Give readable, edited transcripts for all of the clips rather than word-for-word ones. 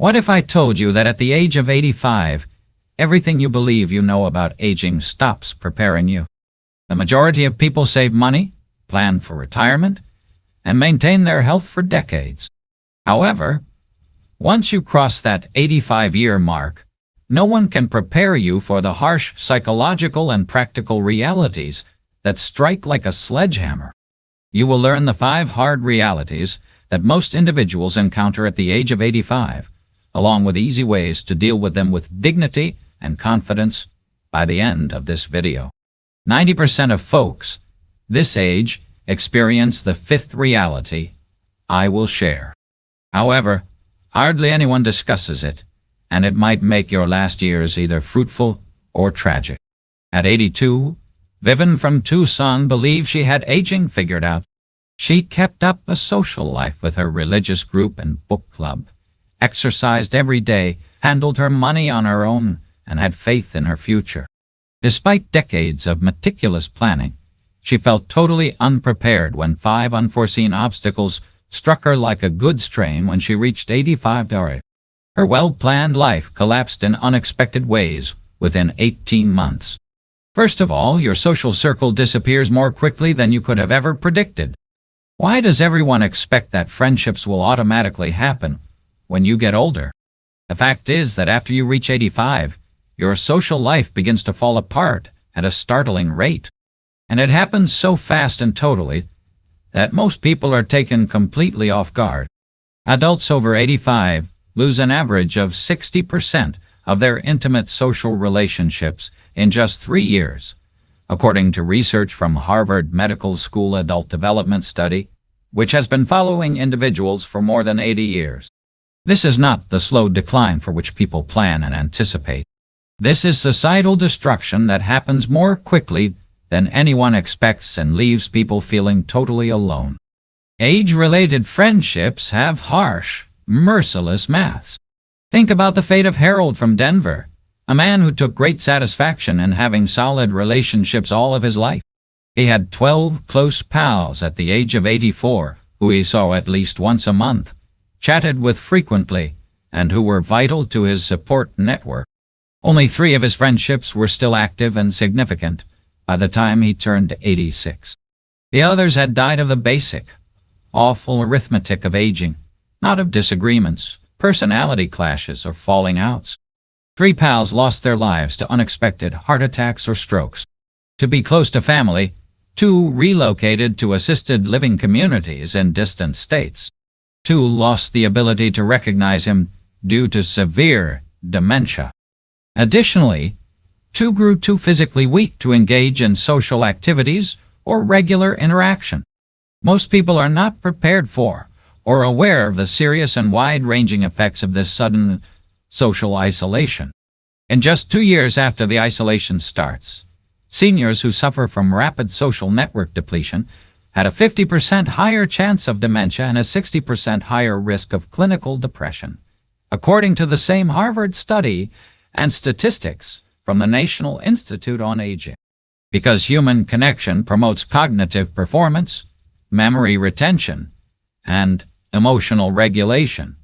What if I told you that at the age of 85, everything you believe you know about aging stops preparing you? The majority of people save money, plan for retirement, and maintain their health for decades. However, once you cross that 85-year mark, no one can prepare you for the harsh psychological and practical realities that strike like a sledgehammer. You will learn the 5 hard realities that most individuals encounter at the age of 85, along with easy ways to deal with them with dignity and confidence by the end of this video. 90% of folks this age experience the 5th reality I will share. However, hardly anyone discusses it, and it might make your last years either fruitful or tragic. At 82, Vivian from Tucson believed she had aging figured out. She kept up a social life with her religious group and book club, exercised every day, handled her money on her own, and had faith in her future. Despite decades of meticulous planning, she felt totally unprepared when 5 unforeseen obstacles struck her like a goods train when she reached 85. Her well-planned life collapsed in unexpected ways within 18 months. First of all, your social circle disappears more quickly than you could have ever predicted. Why does everyone expect that friendships will automatically happen when you get older? The fact is that after you reach 85, your social life begins to fall apart at a startling rate. And it happens so fast and totally that most people are taken completely off guard. Adults over 85 lose an average of 60% of their intimate social relationships in just 3 years, according to research from Harvard Medical School Adult Development Study, which has been following individuals for more than 80 years. This is not the slow decline for which people plan and anticipate. This is societal destruction that happens more quickly than anyone expects and leaves people feeling totally alone. Age-related friendships have harsh, merciless maths. Think about the fate of Harold from Denver, a man who took great satisfaction in having solid relationships all of his life. He had 12 close pals at the age of 84 who he saw at least once a month, chatted with frequently, and who were vital to his support network. Only 3 of his friendships were still active and significant by the time he turned 86. The others had died of the basic, awful arithmetic of aging, not of disagreements, personality clashes, or falling outs. 3 pals lost their lives to unexpected heart attacks or strokes. To be close to family, 2 relocated to assisted living communities in distant states. 2 lost the ability to recognize him due to severe dementia. Additionally, 2 grew too physically weak to engage in social activities or regular interaction. Most people are not prepared for or aware of the serious and wide-ranging effects of this sudden social isolation. In just 2 years after the isolation starts, seniors who suffer from rapid social network depletion had a 50% higher chance of dementia and a 60% higher risk of clinical depression, according to the same Harvard study and statistics from the National Institute on Aging. Because human connection promotes cognitive performance, memory retention, and emotional regulation,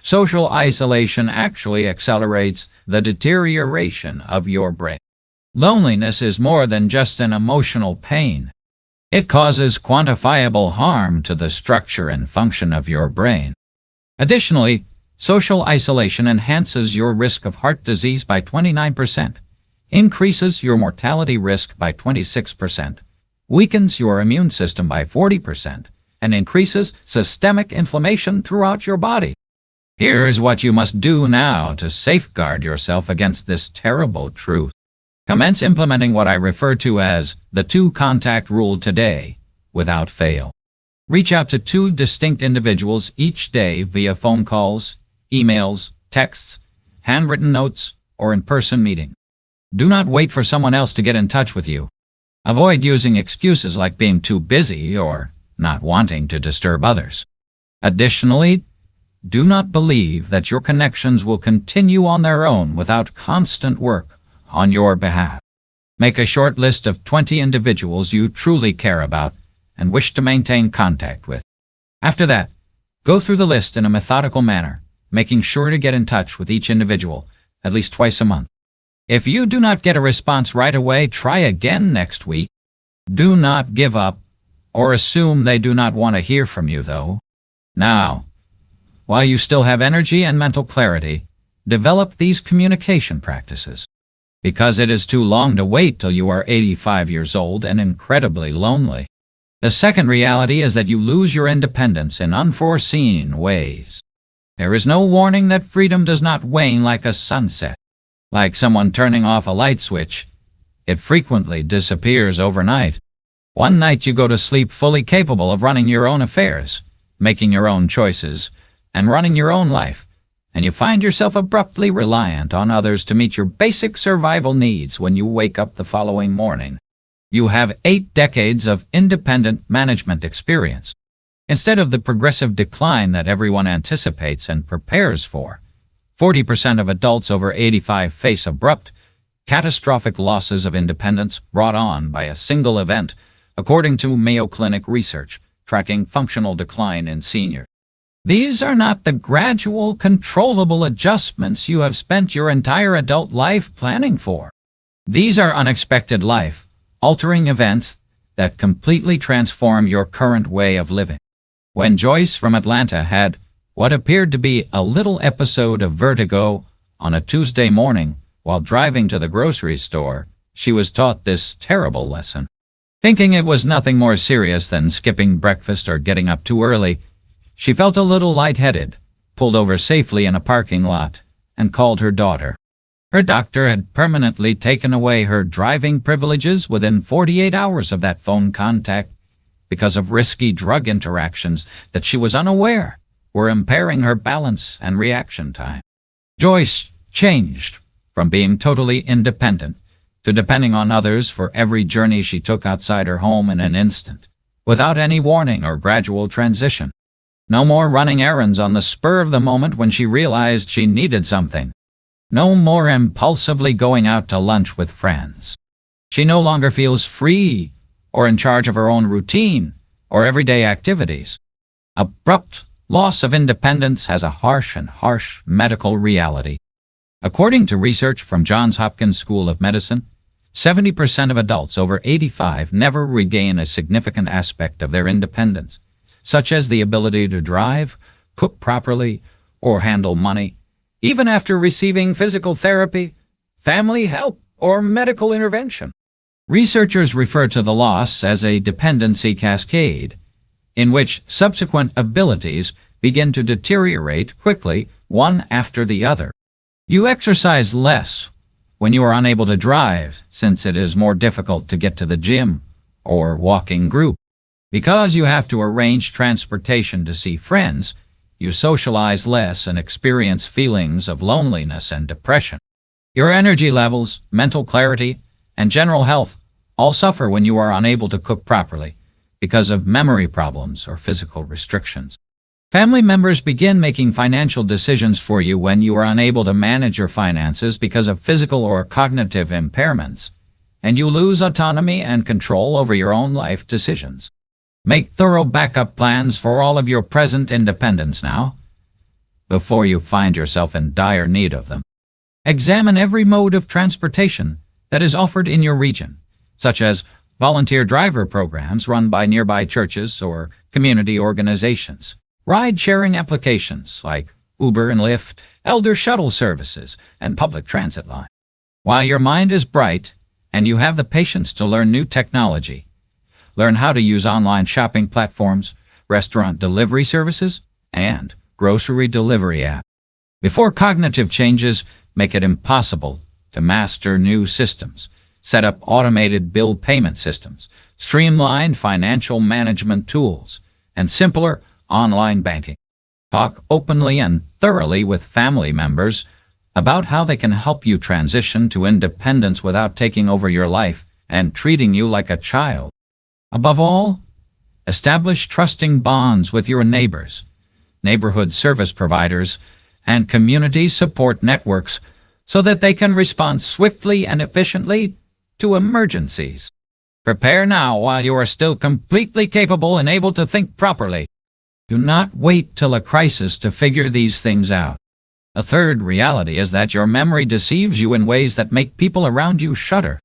social isolation actually accelerates the deterioration of your brain. Loneliness is more than just an emotional pain. It causes quantifiable harm to the structure and function of your brain. Additionally, social isolation enhances your risk of heart disease by 29%, increases your mortality risk by 26%, weakens your immune system by 40%, and increases systemic inflammation throughout your body. Here is what you must do now to safeguard yourself against this terrible truth. Commence implementing what I refer to as the 2-contact rule today, without fail. Reach out to 2 distinct individuals each day via phone calls, emails, texts, handwritten notes, or in-person meeting. Do not wait for someone else to get in touch with you. Avoid using excuses like being too busy or not wanting to disturb others. Additionally, do not believe that your connections will continue on their own without constant work on your behalf. Make a short list of 20 individuals you truly care about and wish to maintain contact with. After that, go through the list in a methodical manner, making sure to get in touch with each individual at least twice a month. If you do not get a response right away, try again next week. Do not give up or assume they do not want to hear from you, though. Now, while you still have energy and mental clarity, develop these communication practices, because it is too long to wait till you are 85 years old and incredibly lonely. The second reality is that you lose your independence in unforeseen ways. There is no warning that freedom does not wane like a sunset. Like someone turning off a light switch, it frequently disappears overnight. One night you go to sleep fully capable of running your own affairs, making your own choices, and running your own life, and you find yourself abruptly reliant on others to meet your basic survival needs when you wake up the following morning. You have 8 decades of independent management experience, instead of the progressive decline that everyone anticipates and prepares for. 40% of adults over 85 face abrupt, catastrophic losses of independence brought on by a single event, according to Mayo Clinic research tracking functional decline in seniors. These are not the gradual, controllable adjustments you have spent your entire adult life planning for. These are unexpected life-altering events that completely transform your current way of living. When Joyce from Atlanta had what appeared to be a little episode of vertigo on a Tuesday morning while driving to the grocery store, she was taught this terrible lesson. Thinking it was nothing more serious than skipping breakfast or getting up too early, she felt a little lightheaded, pulled over safely in a parking lot, and called her daughter. Her doctor had permanently taken away her driving privileges within 48 hours of that phone contact because of risky drug interactions that she was unaware were impairing her balance and reaction time. Joyce changed from being totally independent to depending on others for every journey she took outside her home in an instant, without any warning or gradual transition. No more running errands on the spur of the moment when she realized she needed something. No more impulsively going out to lunch with friends. She no longer feels free or in charge of her own routine or everyday activities. Abrupt loss of independence has a harsh medical reality. According to research from Johns Hopkins School of Medicine, 70% of adults over 85 never regain a significant aspect of their independence, such as the ability to drive, cook properly, or handle money, even after receiving physical therapy, family help, or medical intervention. Researchers refer to the loss as a dependency cascade, in which subsequent abilities begin to deteriorate quickly, one after the other. You exercise less when you are unable to drive, since it is more difficult to get to the gym or walking group. Because you have to arrange transportation to see friends, you socialize less and experience feelings of loneliness and depression. Your energy levels, mental clarity, and general health all suffer when you are unable to cook properly because of memory problems or physical restrictions. Family members begin making financial decisions for you when you are unable to manage your finances because of physical or cognitive impairments, and you lose autonomy and control over your own life decisions. Make thorough backup plans for all of your present independence now, before you find yourself in dire need of them. Examine every mode of transportation that is offered in your region, such as volunteer driver programs run by nearby churches or community organizations, ride-sharing applications like Uber and Lyft, elder shuttle services, and public transit lines. While your mind is bright and you have the patience to learn new technology, learn how to use online shopping platforms, restaurant delivery services, and grocery delivery apps, before cognitive changes make it impossible to master new systems, set up automated bill payment systems, streamline financial management tools, and simpler online banking. Talk openly and thoroughly with family members about how they can help you transition to independence without taking over your life and treating you like a child. Above all, establish trusting bonds with your neighbors, neighborhood service providers, and community support networks so that they can respond swiftly and efficiently to emergencies. Prepare now while you are still completely capable and able to think properly. Do not wait till a crisis to figure these things out. A third reality is that your memory deceives you in ways that make people around you shudder.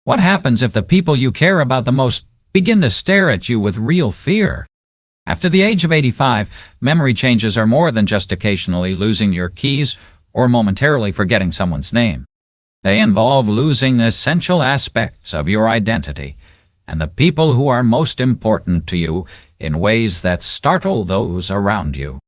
What happens if the people you care about the most begin to stare at you with real fear? After the age of 85, memory changes are more than just occasionally losing your keys or momentarily forgetting someone's name. They involve losing essential aspects of your identity and the people who are most important to you in ways that startle those around you.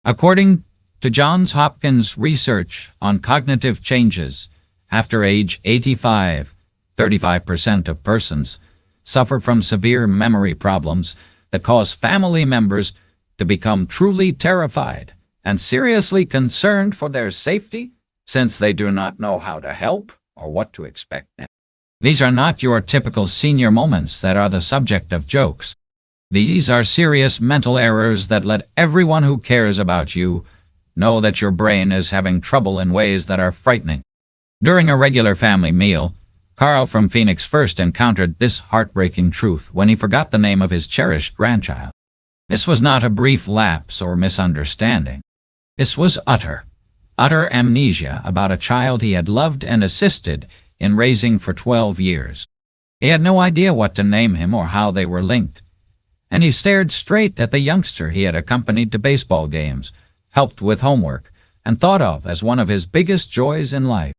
According to Johns Hopkins research on cognitive changes, after age 85, 35% of persons suffer from severe memory problems that cause family members to become truly terrified and seriously concerned for their safety, since they do not know how to help or what to expect next. These are not your typical senior moments that are the subject of jokes. These are serious mental errors that let everyone who cares about you know that your brain is having trouble in ways that are frightening. During a regular family meal, Carl from Phoenix first encountered this heartbreaking truth when he forgot the name of his cherished grandchild. This was not a brief lapse or misunderstanding. This was utter amnesia about a child he had loved and assisted in raising for 12 years. He had no idea what to name him or how they were linked, and he stared straight at the youngster he had accompanied to baseball games, helped with homework, and thought of as one of his biggest joys in life.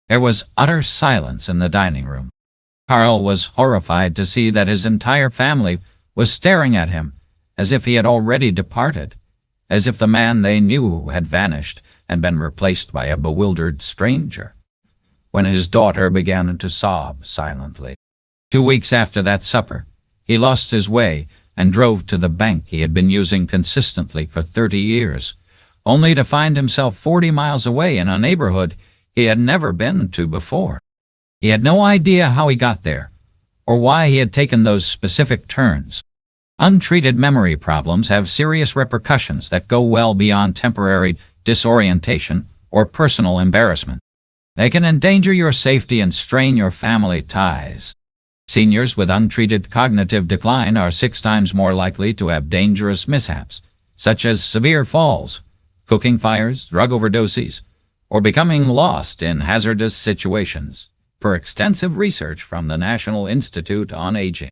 There was utter silence in the dining room. Carl was horrified to see that his entire family was staring at him as if he had already departed, as if the man they knew had vanished and been replaced by a bewildered stranger. When his daughter began to sob silently. 2 weeks after that supper, he lost his way and drove to the bank he had been using consistently for 30 years, only to find himself 40 miles away in a neighborhood he had never been to before. He had no idea how he got there, or why he had taken those specific turns. Untreated memory problems have serious repercussions that go well beyond temporary disorientation or personal embarrassment. They can endanger your safety and strain your family ties. Seniors with untreated cognitive decline are 6 times more likely to have dangerous mishaps, such as severe falls, cooking fires, drug overdoses, or becoming lost in hazardous situations, per extensive research from the National Institute on Aging.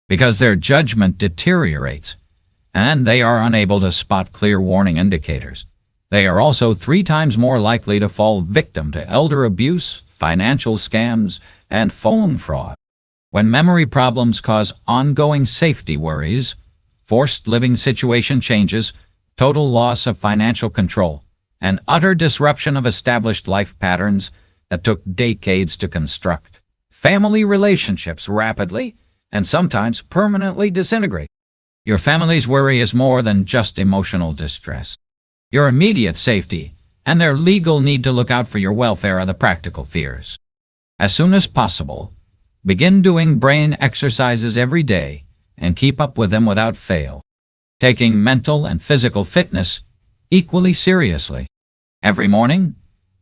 Because their judgment deteriorates, and they are unable to spot clear warning indicators, they are also 3 times more likely to fall victim to elder abuse, financial scams, and phone fraud. When memory problems cause ongoing safety worries, forced living situation changes, total loss of financial control, and utter disruption of established life patterns that took decades to construct, family relationships rapidly and sometimes permanently disintegrate. Your family's worry is more than just emotional distress. Your immediate safety and their legal need to look out for your welfare are the practical fears. As soon as possible, begin doing brain exercises every day and keep up with them without fail, taking mental and physical fitness equally seriously. Every morning,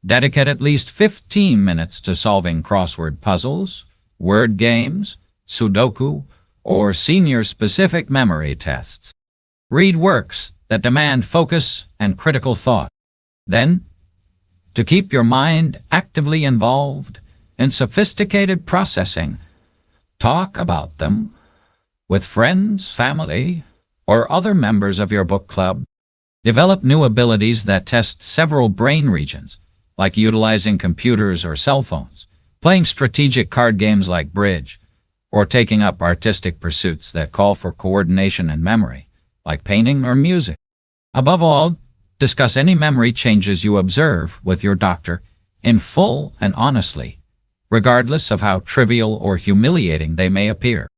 dedicate at least 15 minutes to solving crossword puzzles, word games, Sudoku, or senior-specific memory tests. Read works that demand focus and critical thought. Then, to keep your mind actively involved in sophisticated processing, talk about them with friends, family, or other members of your book club. Develop new abilities that test several brain regions, like utilizing computers or cell phones, playing strategic card games like bridge, or taking up artistic pursuits that call for coordination and memory, like painting or music. Above all, discuss any memory changes you observe with your doctor in full and honestly, regardless of how trivial or humiliating they may appear.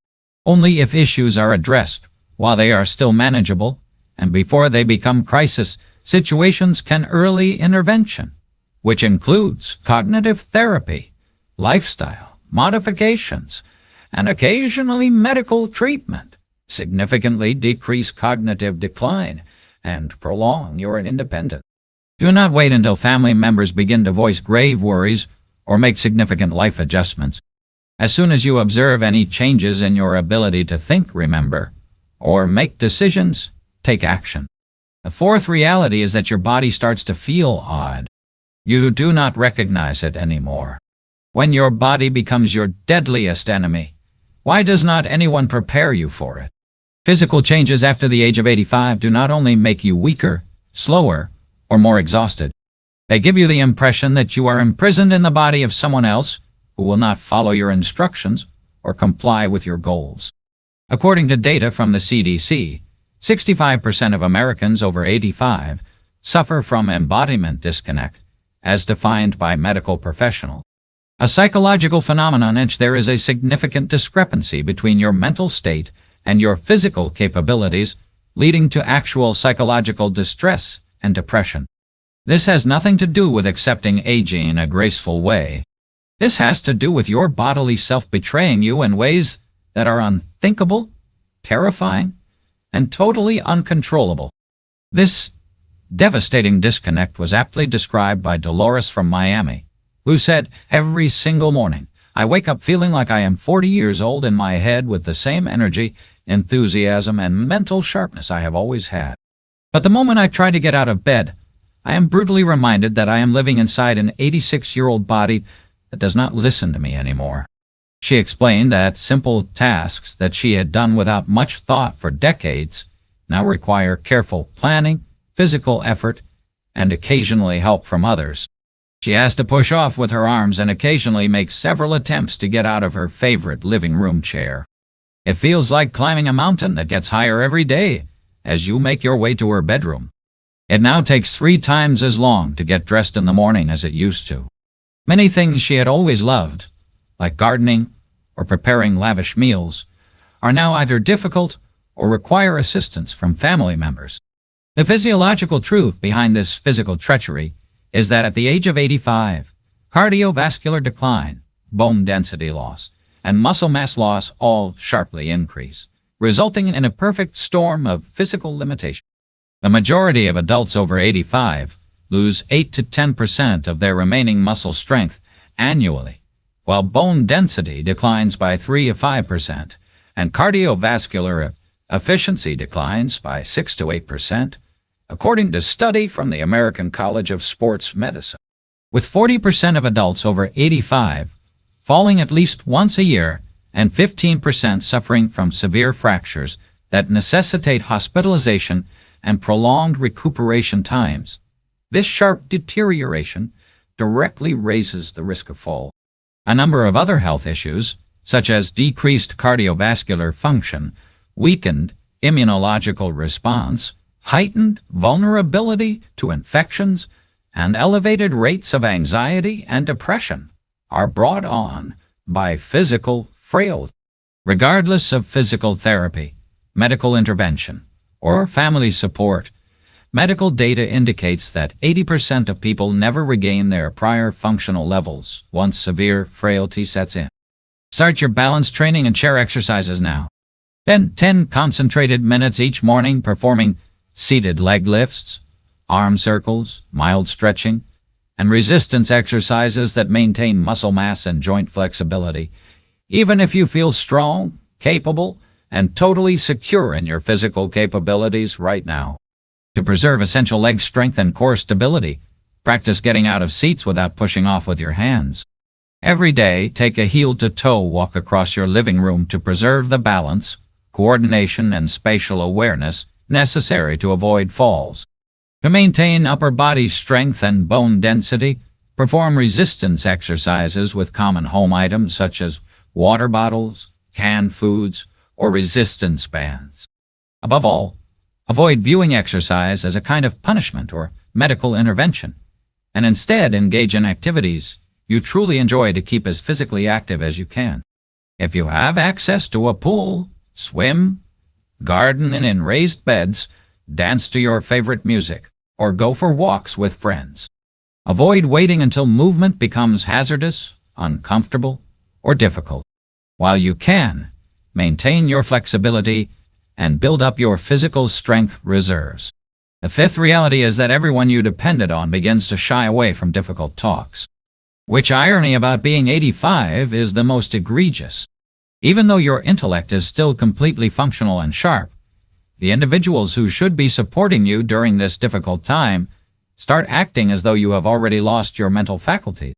Only if issues are addressed while they are still manageable and before they become crisis situations can early intervention, which includes cognitive therapy, lifestyle modifications, and occasionally medical treatment, significantly decrease cognitive decline and prolong your independence. Do not wait until family members begin to voice grave worries or make significant life adjustments. As soon as you observe any changes in your ability to think, remember, or make decisions, take action. The fourth reality is that your body starts to feel odd. You do not recognize it anymore. When your body becomes your deadliest enemy, why does not anyone prepare you for it? Physical changes after the age of 85 do not only make you weaker, slower, or more exhausted. They give you the impression that you are imprisoned in the body of someone else who will not follow your instructions or comply with your goals. According to data from the CDC, 65% of Americans over 85 suffer from embodiment disconnect, as defined by medical professionals. A psychological phenomenon in which there is a significant discrepancy between your mental state and your physical capabilities, leading to actual psychological distress and depression. This has nothing to do with accepting aging in a graceful way. This has to do with your bodily self betraying you in ways that are unthinkable, terrifying, and totally uncontrollable. This devastating disconnect was aptly described by Dolores from Miami, who said, "Every single morning, I wake up feeling like I am 40 years old in my head with the same energy, enthusiasm, and mental sharpness I have always had. But the moment I try to get out of bed, I am brutally reminded that I am living inside an 86-year-old body that does not listen to me anymore." She explained that simple tasks that she had done without much thought for decades now require careful planning, physical effort, and occasionally help from others. She has to push off with her arms and occasionally make several attempts to get out of her favorite living room chair. It feels like climbing a mountain that gets higher every day as you make your way to her bedroom. It now takes 3 times as long to get dressed in the morning as it used to. Many things she had always loved, like gardening or preparing lavish meals, are now either difficult or require assistance from family members. The physiological truth behind this physical treachery is that at the age of 85, cardiovascular decline, bone density loss, and muscle mass loss all sharply increase, resulting in a perfect storm of physical limitation. The majority of adults over 85 lose 8 to 10% of their remaining muscle strength annually, while bone density declines by 3 to 5%, and cardiovascular efficiency declines by 6 to 8%, according to a study from the American College of Sports Medicine. With 40% of adults over 85 falling at least once a year and 15% suffering from severe fractures that necessitate hospitalization and prolonged recuperation times, this sharp deterioration directly raises the risk of fall. A number of other health issues, such as decreased cardiovascular function, weakened immunological response, heightened vulnerability to infections, and elevated rates of anxiety and depression, are brought on by physical frailty. Regardless of physical therapy, medical intervention, or family support, medical data indicates that 80% of people never regain their prior functional levels once severe frailty sets in. Start your balance training and chair exercises now. Spend 10 concentrated minutes each morning performing seated leg lifts, arm circles, mild stretching, and resistance exercises that maintain muscle mass and joint flexibility, even if you feel strong, capable, and totally secure in your physical capabilities right now. To preserve essential leg strength and core stability, practice getting out of seats without pushing off with your hands. Every day, take a heel-to-toe walk across your living room to preserve the balance, coordination, and spatial awareness necessary to avoid falls. To maintain upper body strength and bone density, perform resistance exercises with common home items such as water bottles, canned foods, or resistance bands. Above all, avoid viewing exercise as a kind of punishment or medical intervention, and instead engage in activities you truly enjoy to keep as physically active as you can. If you have access to a pool, swim, garden in raised beds, dance to your favorite music, or go for walks with friends. Avoid waiting until movement becomes hazardous, uncomfortable, or difficult. While you can, maintain your flexibility and build up your physical strength reserves. The fifth reality is that everyone you depended on begins to shy away from difficult talks. Which irony about being 85 is the most egregious. Even though your intellect is still completely functional and sharp, The individuals who should be supporting you during this difficult time start acting as though you have already lost your mental faculties.